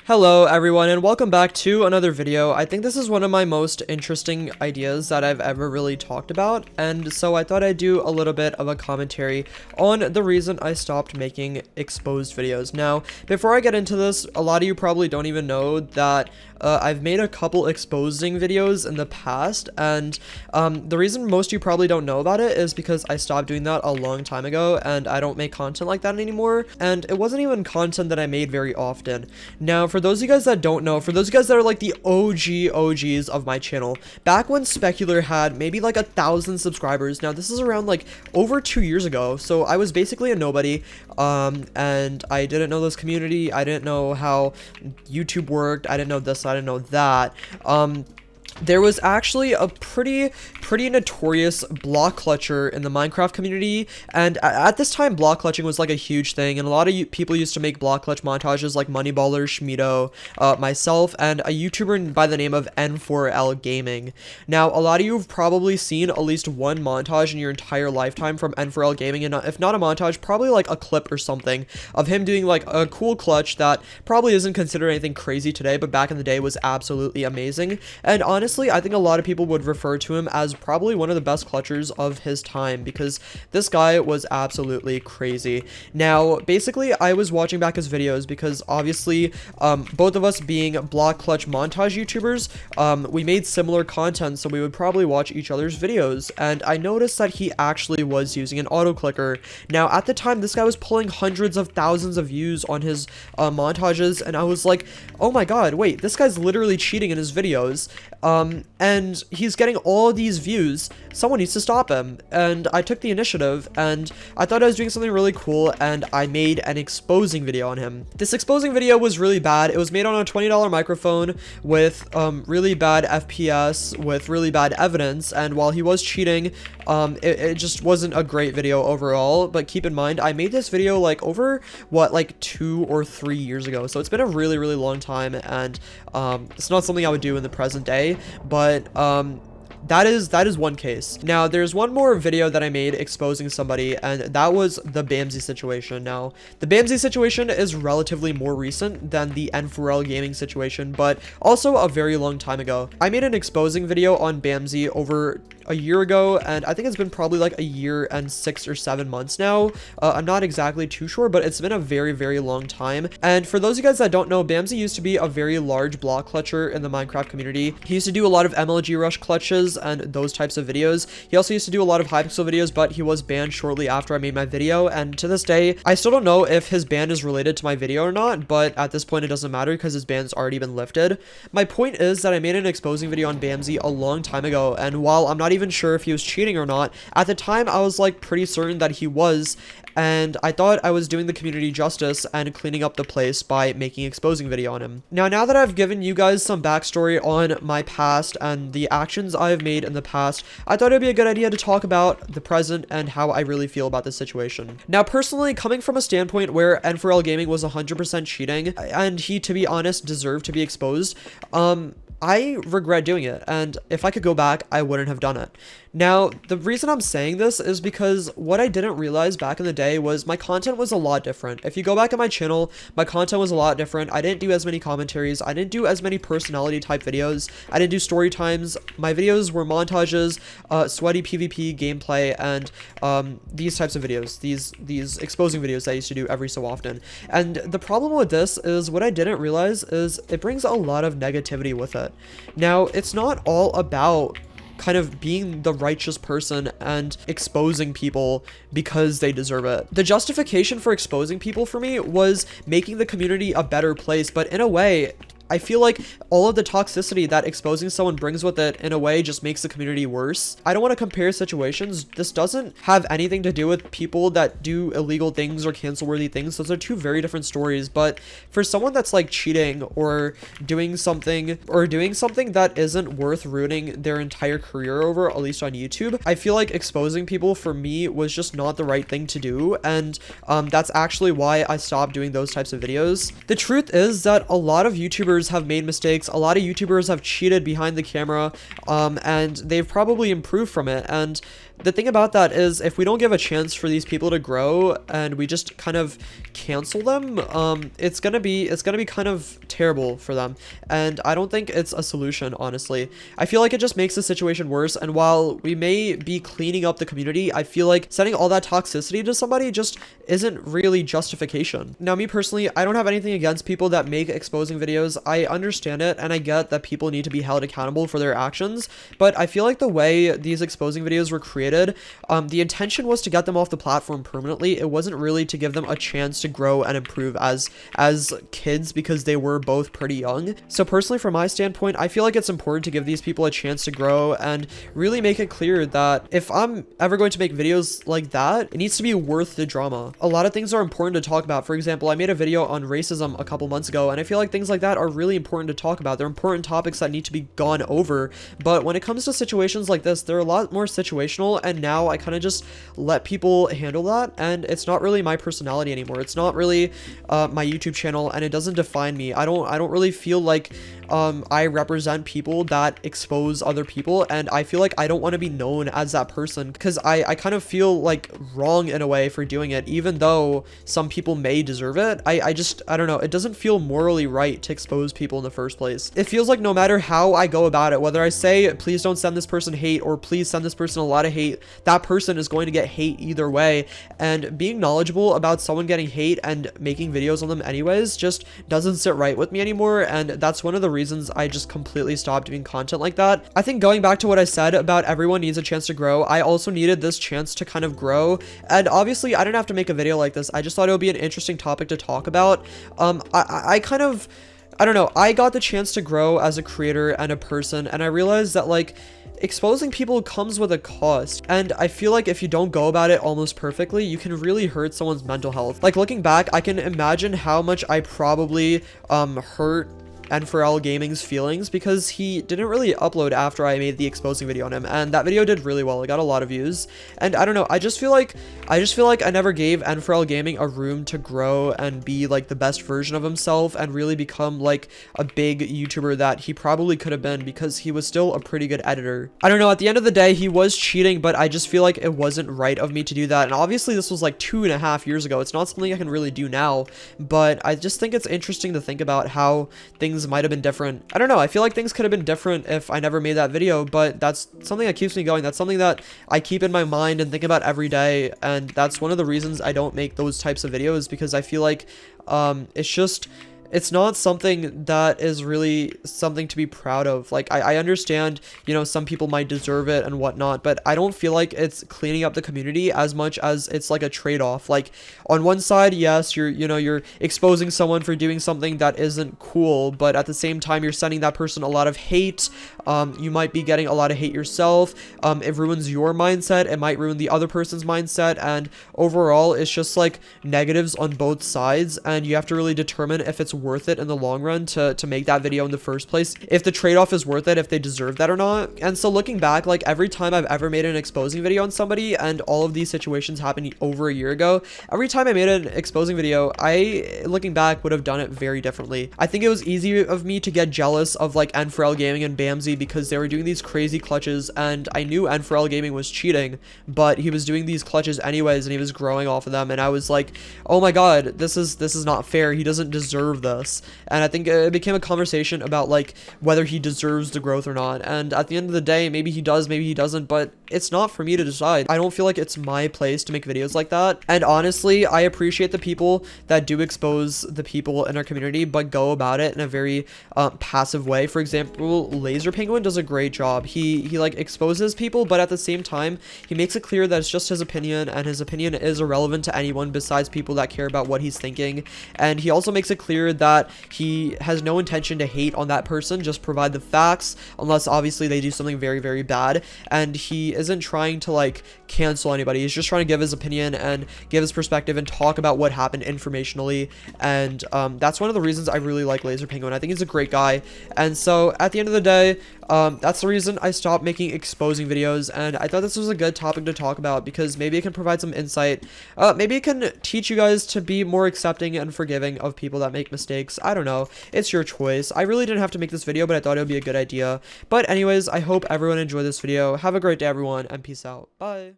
Hello everyone and welcome back to another video. I think this is one of my most interesting ideas that I've ever really talked about, and so I thought I'd do a little bit of a commentary on the reason I stopped making exposed videos. Now, before I get into this, a lot of you probably don't even know that I've made a couple exposing videos in the past, and the reason most of you probably don't know about it is because I stopped doing that a long time ago and I don't make content like that anymore, and it wasn't even content that I made very often. Now, for those of you guys that don't know, for those of you guys that are like the OGs of my channel, back when Specular had maybe like 1,000 subscribers, now this is around like over 2 years ago, so I was basically a nobody, and I didn't know this community, I didn't know how YouTube worked, I didn't know this, I didn't know that. There was actually a pretty notorious block clutcher in the Minecraft community, and at this time block clutching was like a huge thing, and a lot of people used to make block clutch montages like Moneyballer, Schmido, myself, and a YouTuber by the name of N4L Gaming. Now, a lot of you have probably seen at least one montage in your entire lifetime from N4L Gaming, and if not a montage, probably like a clip or something of him doing like a cool clutch that probably isn't considered anything crazy today, but back in the day was absolutely amazing. And honestly, I think a lot of people would refer to him as probably one of the best clutchers of his time, because this guy was absolutely crazy. Now, basically, I was watching back his videos because obviously, both of us being block clutch montage YouTubers, we made similar content, so we would probably watch each other's videos, and I noticed that he actually was using an auto clicker. Now, at the time, this guy was pulling hundreds of thousands of views on his montages, and I was like, oh my god, wait, this guy's literally cheating in his videos. And he's getting all these views. Someone needs to stop him. And I took the initiative, and I thought I was doing something really cool, and I made an exposing video on him. This exposing video was really bad. It was made on a $20 microphone with really bad FPS, with really bad evidence, and while he was cheating, it just wasn't a great video overall. But keep in mind, I made this video like over, what, like 2 or 3 years ago, so it's been a really long time, and it's not something I would do in the present day, but that is one case. Now, there's one more video that I made exposing somebody, and that was the Bamsey situation. Now, the Bamsey situation is relatively more recent than the N4L Gaming situation, but also a very long time ago. I made an exposing video on Bamsey over a year ago, and I think it's been probably like a year and 6 or 7 months now. I'm not exactly too sure, but it's been a very long time. And for those of you guys that don't know, Bamsey used to be a very large block clutcher in the Minecraft community. He used to do a lot of MLG rush clutches and those types of videos. He also used to do a lot of Hypixel videos, but he was banned shortly after I made my video, and to this day, I still don't know if his ban is related to my video or not, but at this point it doesn't matter because his ban's already been lifted. My point is that I made an exposing video on Bamsey a long time ago, and while I'm not even sure if he was cheating or not, at the time I was like pretty certain that he was, and I thought I was doing the community justice and cleaning up the place by making an exposing video on him. Now that I've given you guys some backstory on my past and the actions I've made in the past, I thought it'd be a good idea to talk about the present and how I really feel about this situation. Now, personally, coming from a standpoint where N4L Gaming was 100% cheating, and he, to be honest, deserved to be exposed, I regret doing it, and if I could go back, I wouldn't have done it. Now, the reason I'm saying this is because what I didn't realize back in the day was my content was a lot different. If you go back on my channel, my content was a lot different. I didn't do as many commentaries. I didn't do as many personality type videos. I didn't do story times. My videos were montages, sweaty PvP gameplay, and these types of videos, these exposing videos that I used to do every so often. And the problem with this is what I didn't realize is it brings a lot of negativity with it. Now, it's not all about kind of being the righteous person and exposing people because they deserve it. The justification for exposing people for me was making the community a better place, but in a way, I feel like all of the toxicity that exposing someone brings with it, in a way, just makes the community worse. I don't want to compare situations. This doesn't have anything to do with people that do illegal things or cancel-worthy things. Those are two very different stories. But for someone that's like cheating or doing something that isn't worth ruining their entire career over, at least on YouTube, I feel like exposing people for me was just not the right thing to do. And that's actually why I stopped doing those types of videos. The truth is that a lot of YouTubers YouTubers have made mistakes. A lot of YouTubers have cheated behind the camera, and they've probably improved from it. And the thing about that is if we don't give a chance for these people to grow and we just kind of cancel them, it's gonna be kind of terrible for them, and I don't think it's a solution, honestly. I feel like it just makes the situation worse, and while we may be cleaning up the community, I feel like sending all that toxicity to somebody just isn't really justification. Now, me personally, I don't have anything against people that make exposing videos. I understand it, and I get that people need to be held accountable for their actions, but I feel like the way these exposing videos were created, the intention was to get them off the platform permanently. It wasn't really to give them a chance to grow and improve as kids, because they were both pretty young. So personally, from my standpoint, I feel like it's important to give these people a chance to grow and really make it clear that if I'm ever going to make videos like that, it needs to be worth the drama. A lot of things are important to talk about. For example, I made a video on racism a couple months ago, and I feel like things like that are really important to talk about. They're important topics that need to be gone over, but when it comes to situations like this, they're a lot more situational, and now I kind of just let people handle that, and it's not really my personality anymore. It's not really my YouTube channel, and it doesn't define me. I don't really feel like I represent people that expose other people, and I feel like I don't want to be known as that person, because I kind of feel like wrong in a way for doing it, even though some people may deserve it. I don't know, it doesn't feel morally right to expose people in the first place. It feels like no matter how I go about it, whether I say please don't send this person hate or please send this person a lot of hate, that person is going to get hate either way, and being knowledgeable about someone getting hate and making videos on them anyways just doesn't sit right with me anymore, and that's one of the reasons I just completely stopped doing content like that. I think going back to what I said about everyone needs a chance to grow, I also needed this chance to kind of grow, and obviously I didn't have to make a video like this. I just thought it would be an interesting topic to talk about. I don't know, I got the chance to grow as a creator and a person, and I realized that like exposing people comes with a cost, and I feel like if you don't go about it almost perfectly, you can really hurt someone's mental health. Like, looking back, I can imagine how much I probably hurt N4L Gaming's feelings, because he didn't really upload after I made the exposing video on him, and that video did really well. It got a lot of views, and I don't know, I just feel like I never gave N4L Gaming a room to grow and be like the best version of himself and really become like a big YouTuber that he probably could have been, because he was still a pretty good editor. I don't know, at the end of the day, he was cheating, but I just feel like it wasn't right of me to do that, and obviously this was like 2.5 years ago. It's not something I can really do now, but I just think it's interesting to think about how things might have been different. I don't know, I feel like things could have been different if I never made that video, but that's something that keeps me going. That's something that I keep in my mind and think about every day, and that's one of the reasons I don't make those types of videos, because I feel like it's not something that is really something to be proud of. Like, I understand, you know, some people might deserve it and whatnot, but I don't feel like it's cleaning up the community as much as it's like a trade-off. Like, on one side, yes, you're exposing someone for doing something that isn't cool, but at the same time, you're sending that person a lot of hate. You might be getting a lot of hate yourself. It ruins your mindset. It might ruin the other person's mindset, and overall, it's just like negatives on both sides, and you have to really determine if it's worth it in the long run to make that video in the first place, if the trade-off is worth it, if they deserve that or not. And so looking back, like every time I've ever made an exposing video on somebody, and all of these situations happened over a year ago, every time I made an exposing video, looking back, would have done it very differently. I think it was easy of me to get jealous of like N4L Gaming and Bamsey, because they were doing these crazy clutches, and I knew N4L Gaming was cheating, but he was doing these clutches anyways, and he was growing off of them, and I was like, oh my god, this is not fair. He doesn't deserve this. And I think it became a conversation about like whether he deserves the growth or not, and at the end of the day, maybe he does, maybe he doesn't, but it's not for me to decide. I don't feel like it's my place to make videos like that. And honestly, I appreciate the people that do expose the people in our community, but go about it in a very passive way. For example, Laser Penguin does a great job. He like exposes people, but at the same time, he makes it clear that it's just his opinion, and his opinion is irrelevant to anyone besides people that care about what he's thinking. And he also makes it clear that he has no intention to hate on that person, just provide the facts, unless obviously they do something very, very bad. And he isn't trying to like cancel anybody. He's just trying to give his opinion and give his perspective and talk about what happened informationally. And that's one of the reasons I really like Laser Penguin. I think he's a great guy. And so at the end of the day, That's the reason I stopped making exposing videos, and I thought this was a good topic to talk about because maybe it can provide some insight. Maybe it can teach you guys to be more accepting and forgiving of people that make mistakes. I don't know. It's your choice. I really didn't have to make this video, but I thought it would be a good idea. But anyways, I hope everyone enjoyed this video. Have a great day, everyone, and peace out. Bye.